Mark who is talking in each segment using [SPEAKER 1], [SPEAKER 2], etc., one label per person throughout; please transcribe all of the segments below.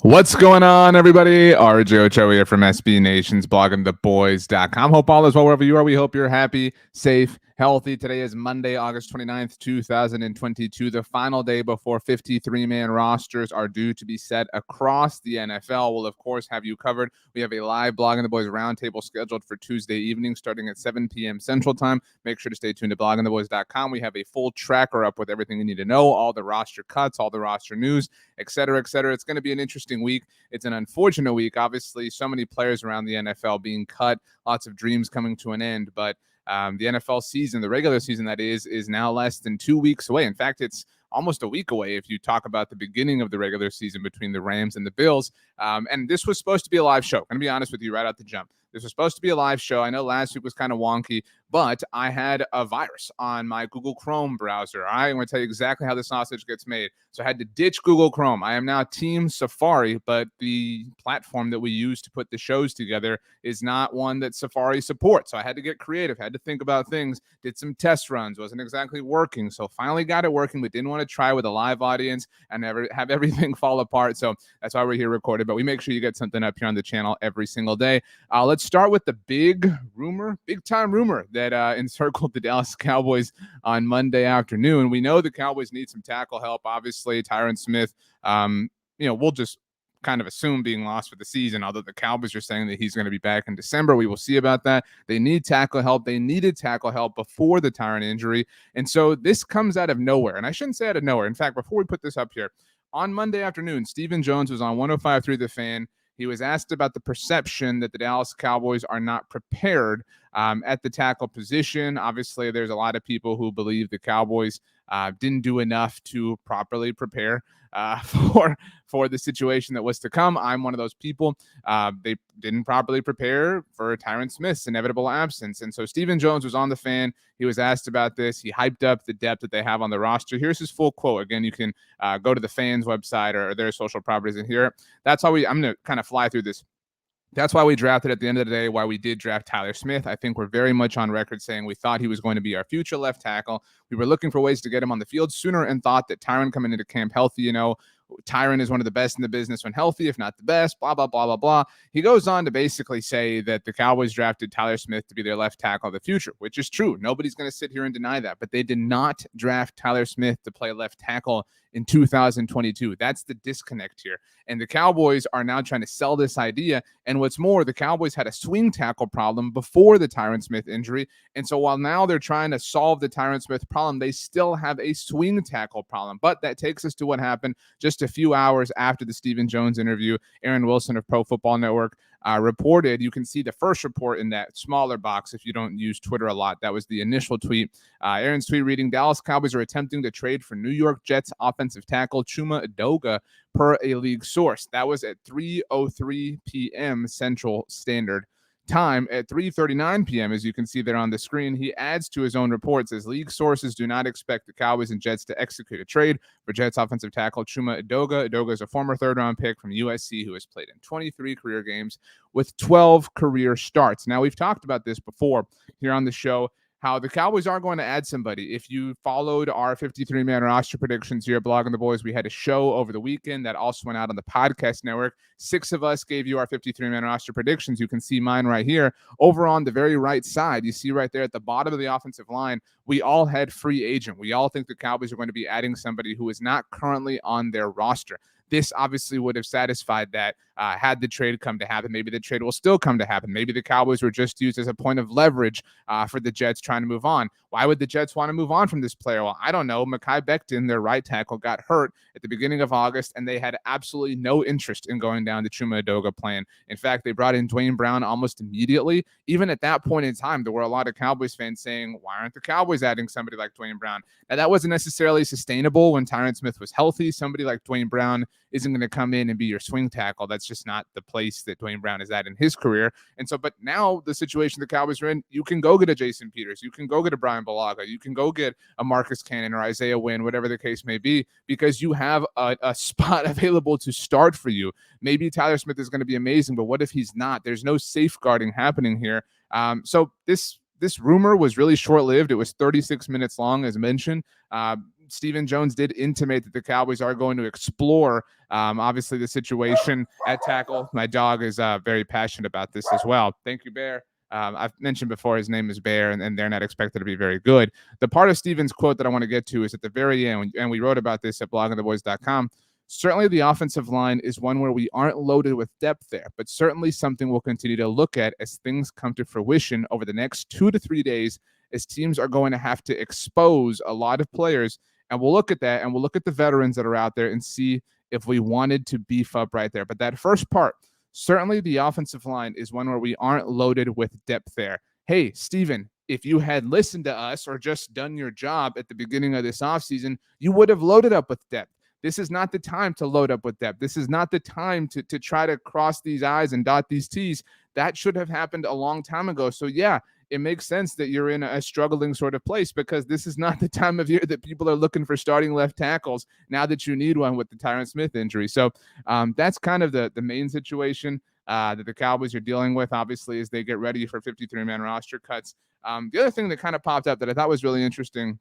[SPEAKER 1] What's going on, everybody? Ochoa here from SB Nation's bloggingtheboys.com. Hope all is well wherever you are. We hope you're happy, safe, healthy. Today is Monday, August 29th, 2022, the final day before 53-man rosters are due to be set across the NFL. We'll, of course, have you covered. We have a live Blogging the Boys roundtable scheduled for Tuesday evening starting at 7 p.m. Central Time. Make sure to stay tuned to bloggingtheboys.com. We have a full tracker up with everything you need to know, all the roster cuts, all the roster news, et cetera, et cetera. It's going to be an interesting week. It's an unfortunate week. Obviously, so many players around the NFL being cut, lots of dreams coming to an end. But the NFL season, the regular season that is now less than 2 weeks away. In fact, it's almost a week away if you talk about the beginning of the regular season between the Rams and the Bills. And this was supposed to be a live show. I'm going to be honest with you right out the jump. This was supposed to be a live show. I know last week was kind of wonky, but I had a virus on my Google Chrome browser. I'm going to tell you exactly how the sausage gets made. So I had to ditch Google Chrome. I am now Team Safari, but the platform that we use to put the shows together is not one that Safari supports. So I had to get creative, had to think about things, did some test runs, wasn't exactly working. So finally got it working, but didn't want to try with a live audience and never have everything fall apart. So that's why we're here recorded, but we make sure you get something up here on the channel every single day. Let's start with the big time rumor that encircled the Dallas Cowboys on Monday afternoon. We know the Cowboys need some tackle help. Obviously, Tyron Smith, we'll just kind of assume being lost for the season, although the Cowboys are saying that he's going to be back in December. We will see about that. They need tackle help. They needed tackle help before the Tyron injury. And so this comes out of nowhere. And I shouldn't say out of nowhere. In fact, before we put this up here, on Monday afternoon, Stephen Jones was on 105.3 The Fan. He was asked about the perception that the Dallas Cowboys are not prepared at the tackle position. Obviously, there's a lot of people who believe the Cowboys didn't do enough to properly prepare for the situation that was to come. I'm one of those people. They didn't properly prepare for Tyron Smith's inevitable absence. And so Stephen Jones was on the Fan. He was asked about this. He hyped up the depth that they have on the roster. Here's his full quote. Again, you can go to the Fan's website or their social properties and hear it. That's how I'm going to kind of fly through this. That's why we drafted at the end of the day, why we did draft Tyler Smith. I think we're very much on record saying we thought he was going to be our future left tackle. We were looking for ways to get him on the field sooner and thought that Tyron coming into camp healthy, Tyron is one of the best in the business when healthy, if not the best, blah, blah, blah, blah, blah. He goes on to basically say that the Cowboys drafted Tyler Smith to be their left tackle of the future, which is true. Nobody's going to sit here and deny that, but they did not draft Tyler Smith to play left tackle in 2022. That's the disconnect here. And the Cowboys are now trying to sell this idea. And what's more, the Cowboys had a swing tackle problem before the Tyron Smith injury. And so while now they're trying to solve the Tyron Smith problem, they still have a swing tackle problem. But that takes us to what happened just a few hours after the Stephen Jones interview. Aaron Wilson of Pro Football Network reported. You can see the first report in that smaller box if you don't use Twitter a lot. That was the initial tweet. Aaron's tweet reading, Dallas Cowboys are attempting to trade for New York Jets offensive tackle Chuma Edoga per a league source. That was at 3:03 p.m. Central Standard Time. At 3:39 p.m., as you can see there on the screen, he adds to his own report, says league sources do not expect the Cowboys and Jets to execute a trade for Jets offensive tackle Chuma Edoga. Edoga is a former third-round pick from USC who has played in 23 career games with 12 career starts. Now, we've talked about this before here on the show, how the Cowboys are going to add somebody. If you followed our 53-man roster predictions here at Blogging the Boys, we had a show over the weekend that also went out on the podcast network. 6 of us gave you our 53-man roster predictions. You can see mine right here. Over on the very right side, you see right there at the bottom of the offensive line, we all had free agent. We all think the Cowboys are going to be adding somebody who is not currently on their roster. This obviously would have satisfied that had the trade come to happen. Maybe the trade will still come to happen. Maybe the Cowboys were just used as a point of leverage for the Jets trying to move on. Why would the Jets want to move on from this player? Well, I don't know. Mekhi Becton, their right tackle, got hurt at the beginning of August, and they had absolutely no interest in going down the Chuma Edoga plan. In fact, they brought in Dwayne Brown almost immediately. Even at that point in time, there were a lot of Cowboys fans saying, why aren't the Cowboys adding somebody like Dwayne Brown? Now, that wasn't necessarily sustainable when Tyron Smith was healthy. Somebody like Dwayne Brown isn't going to come in and be your swing tackle. That's just not the place that Dwayne Brown is at in his career. And so, but now the situation the Cowboys are in, you can go get a Jason Peters. You can go get a Brian Bulaga. You can go get a Marcus Cannon or Isaiah Wynn, whatever the case may be, because you have a spot available to start for you. Maybe Tyler Smith is going to be amazing, but what if he's not? There's no safeguarding happening here. So this rumor was really short-lived. It was 36 minutes long, as mentioned. Stephen Jones did intimate that the Cowboys are going to explore, obviously, the situation at tackle. My dog is very passionate about this as well. Thank you, Bear. I've mentioned before his name is Bear, and they're not expected to be very good. The part of Stephen's quote that I want to get to is at the very end, and we wrote about this at bloggingtheboys.com. Certainly, the offensive line is one where we aren't loaded with depth there, but certainly something we'll continue to look at as things come to fruition over the next 2 to 3 days, as teams are going to have to expose a lot of players. And we'll look at that, and we'll look at the veterans that are out there and see if we wanted to beef up right there. But that first part, certainly the offensive line is one where we aren't loaded with depth there. Hey, Steven, if you had listened to us or just done your job at the beginning of this offseason, you would have loaded up with depth. This is not the time to load up with depth. This is not the time to try to cross these I's and dot these T's. That should have happened a long time ago. So, yeah, it makes sense that you're in a struggling sort of place, because this is not the time of year that people are looking for starting left tackles now that you need one with the Tyron Smith injury. So that's kind of the main situation that the Cowboys are dealing with, obviously, as they get ready for 53-man roster cuts. The other thing that kind of popped up that I thought was really interesting,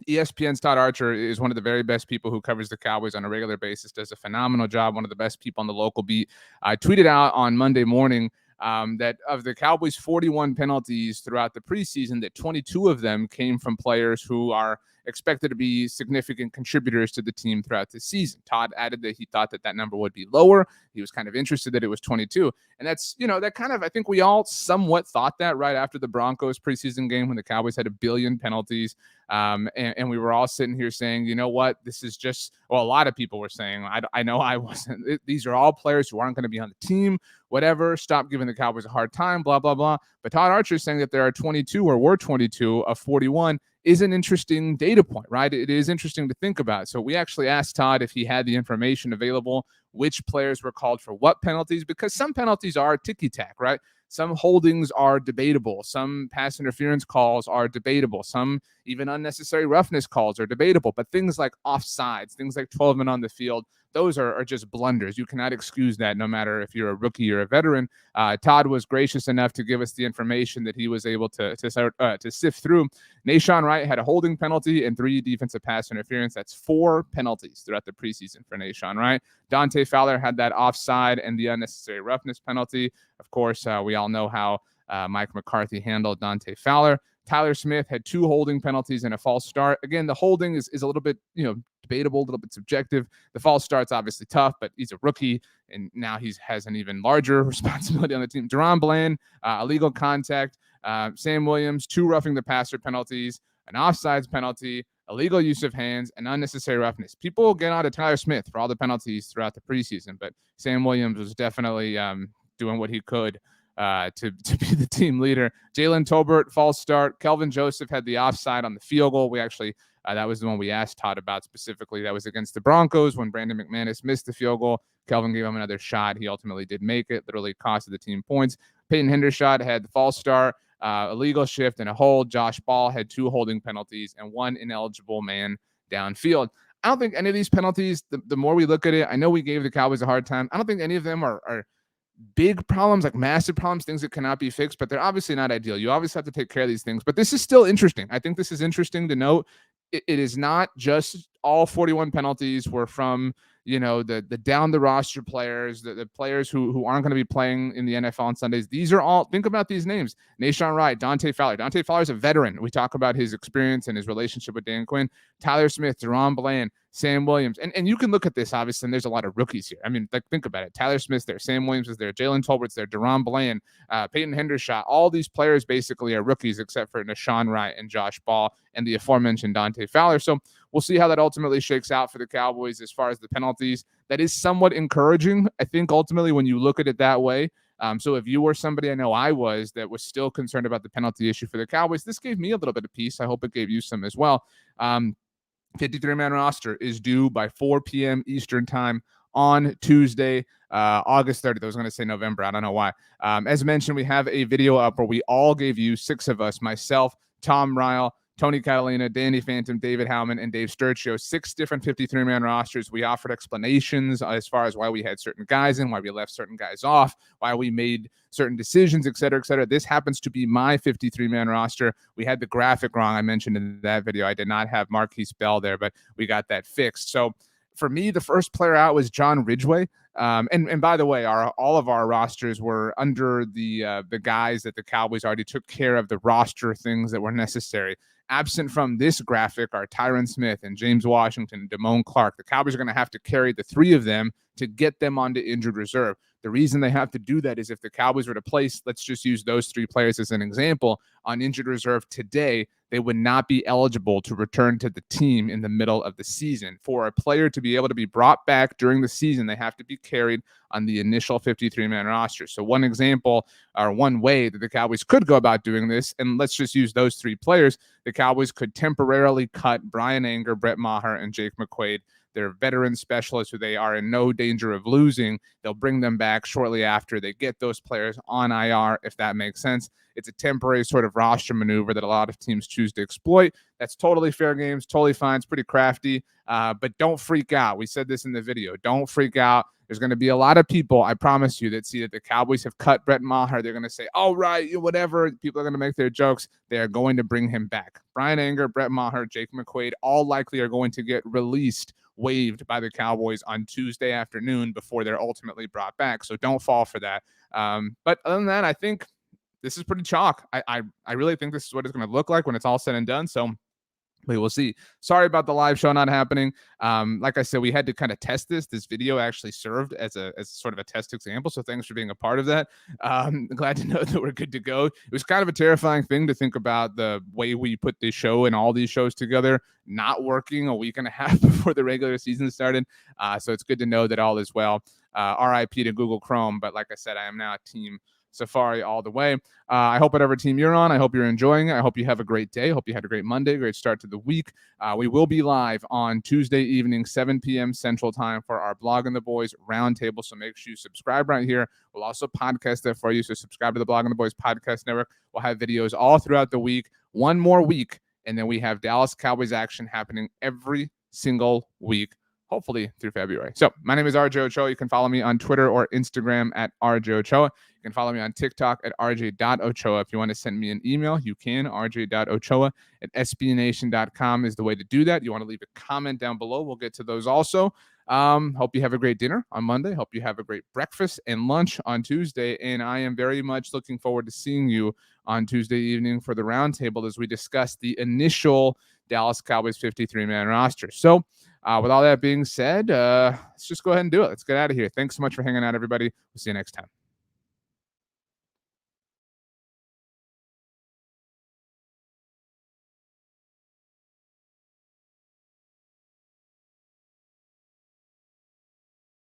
[SPEAKER 1] ESPN's Todd Archer is one of the very best people who covers the Cowboys on a regular basis, does a phenomenal job, one of the best people on the local beat. I tweeted out on Monday morning that of the Cowboys' 41 penalties throughout the preseason, that 22 of them came from players who are expected to be significant contributors to the team throughout the season. Todd added that he thought that number would be lower. He was kind of interested that it was 22. And that's, that kind of, I think we all somewhat thought that right after the Broncos preseason game when the Cowboys had a billion penalties. And we were all sitting here saying, you know what, this is just, well, a lot of people were saying, I know I wasn't, these are all players who aren't going to be on the team, whatever, stop giving the Cowboys a hard time, blah, blah, blah. But Todd Archer is saying that there are 22 or were 22 of 41 is an interesting data point, right? It is interesting to think about. So we actually asked Todd if he had the information available, which players were called for what penalties, because some penalties are ticky-tack, right? Some holdings are debatable. Some pass interference calls are debatable. Some even unnecessary roughness calls are debatable. But things like offsides, things like 12 men on the field, those are just blunders. You cannot excuse that no matter if you're a rookie or a veteran. Todd was gracious enough to give us the information that he was able to sift through. Nahshon Wright had a holding penalty and 3 defensive pass interference. That's 4 penalties throughout the preseason for Nahshon Wright. Dante Fowler had that offside and the unnecessary roughness penalty. Of course, we all know how Mike McCarthy handled Dante Fowler. Tyler Smith had 2 holding penalties and a false start. Again, the holding is a little bit, debatable, a little bit subjective. The false start's obviously tough, but he's a rookie, and now he has an even larger responsibility on the team. Deron Bland, illegal contact. Sam Williams, 2 roughing the passer penalties, an offsides penalty, illegal use of hands, and unnecessary roughness. People get out of Tyler Smith for all the penalties throughout the preseason, but Sam Williams was definitely doing what he could to be the team leader. Jalen Tolbert, false start. Kelvin Joseph had the offside on the field goal. We actually, that was the one we asked Todd about specifically. That was against the Broncos when Brandon McManus missed the field goal. Kelvin gave him another shot. He ultimately did make it, literally costed the team points. Peyton Hendershot had the false start, illegal shift, and a hold. Josh Ball had 2 holding penalties and 1 ineligible man downfield. I don't think any of these penalties, the more we look at it, I know we gave the Cowboys a hard time. I don't think any of them are big problems, like massive problems, things that cannot be fixed, but they're obviously not ideal. You obviously have to take care of these things, but this is still interesting. I think this is interesting to note. It is not just all 41 penalties were from, the down the roster players, the players who aren't going to be playing in the NFL on Sundays. These are all, think about these names: Nahshon Wright, Dante Fowler. Dante Fowler is a veteran. We talk about his experience and his relationship with Dan Quinn. Tyler Smith, Deron Bland, Sam Williams. And you can look at this, obviously, and there's a lot of rookies here. I mean, think about it. Tyler Smith's there. Sam Williams is there. Jalen Tolbert's there. Deron Bland, Peyton Hendershot. All these players basically are rookies except for Nahshon Wright and Josh Ball and the aforementioned Dante Fowler. So we'll see how that ultimately shakes out for the Cowboys as far as the penalties. That is somewhat encouraging, I think, ultimately, when you look at it that way. So if you were somebody, I know I was, that was still concerned about the penalty issue for the Cowboys, this gave me a little bit of peace. I hope it gave you some as well. 53-man roster is due by 4 p.m. Eastern time on Tuesday, August 30th. I was going to say November. I don't know why. As mentioned, we have a video up where we all gave you, 6 of us, myself, Tom Ryle, Tony Catalina, Danny Phantom, David Howman, and Dave Sturcio. 6 different 53-man rosters. We offered explanations as far as why we had certain guys in, why we left certain guys off, why we made certain decisions, et cetera, et cetera. This happens to be my 53-man roster. We had the graphic wrong. I mentioned in that video. I did not have Marquise Bell there, but we got that fixed. So for me, the first player out was John Ridgeway. And by the way, all of our rosters were under the guys that the Cowboys already took care of the roster things that were necessary. Absent from this graphic are Tyron Smith and James Washington and Damone Clark. The Cowboys are going to have to carry the 3 of them to get them onto injured reserve. The reason they have to do that is if the Cowboys were to place, let's just use those 3 players as an example, on injured reserve today, they would not be eligible to return to the team in the middle of the season. For a player to be able to be brought back during the season, they have to be carried on the initial 53-man roster. So one example or one way that the Cowboys could go about doing this, and let's just use those 3 players, the Cowboys could temporarily cut Brian Anger, Brett Maher, and Jake McQuaid. They're veteran specialists who they are in no danger of losing. They'll bring them back shortly after they get those players on IR, if that makes sense. It's a temporary sort of roster maneuver that a lot of teams choose to exploit. That's totally fair games, totally fine. It's pretty crafty, but don't freak out. We said this in the video. Don't freak out. There's going to be a lot of people, I promise you, that see that the Cowboys have cut Brett Maher. They're going to say, oh, right, whatever. People are going to make their jokes. They are going to bring him back. Brian Anger, Brett Maher, Jake McQuaid, all likely are going to get released, waived by the Cowboys on Tuesday afternoon before they're ultimately brought back. So don't fall for that. But other than that, I think this is pretty chalk. I really think this is what it's going to look like when it's all said and done. So we will see. Sorry about the live show not happening. Like I said, we had to kind of test this. This video actually served as sort of a test example. So thanks for being a part of that. Glad to know that we're good to go. It was kind of a terrifying thing to think about the way we put this show and all these shows together not working a week and a half before the regular season started. So it's good to know that all is well. RIP to Google Chrome. But like I said, I am now Team Safari all the way. I hope whatever team you're on, I hope you're enjoying it. I hope you have a great day. I hope you had a great Monday, great start to the week. We will be live on Tuesday evening, 7 p.m. Central Time for our Blogging the Boys Roundtable. So make sure you subscribe right here. We'll also podcast that for you. So subscribe to the Blogging the Boys Podcast Network. We'll have videos all throughout the week. One more week, and then we have Dallas Cowboys action happening every single week, hopefully through February. So my name is RJ Ochoa. You can follow me on Twitter or Instagram at RJ Ochoa. You can follow me on TikTok at rj.ochoa. If you want to send me an email, you can. rj.ochoa at sbnation.com is the way to do that. You want to leave a comment down below. We'll get to those also. Hope you have a great dinner on Monday. Hope you have a great breakfast and lunch on Tuesday. And I am very much looking forward to seeing you on Tuesday evening for the roundtable as we discuss the initial Dallas Cowboys 53-man roster. So with all that being said, let's just go ahead and do it. Let's get out of here. Thanks so much for hanging out, everybody. We'll see you next time.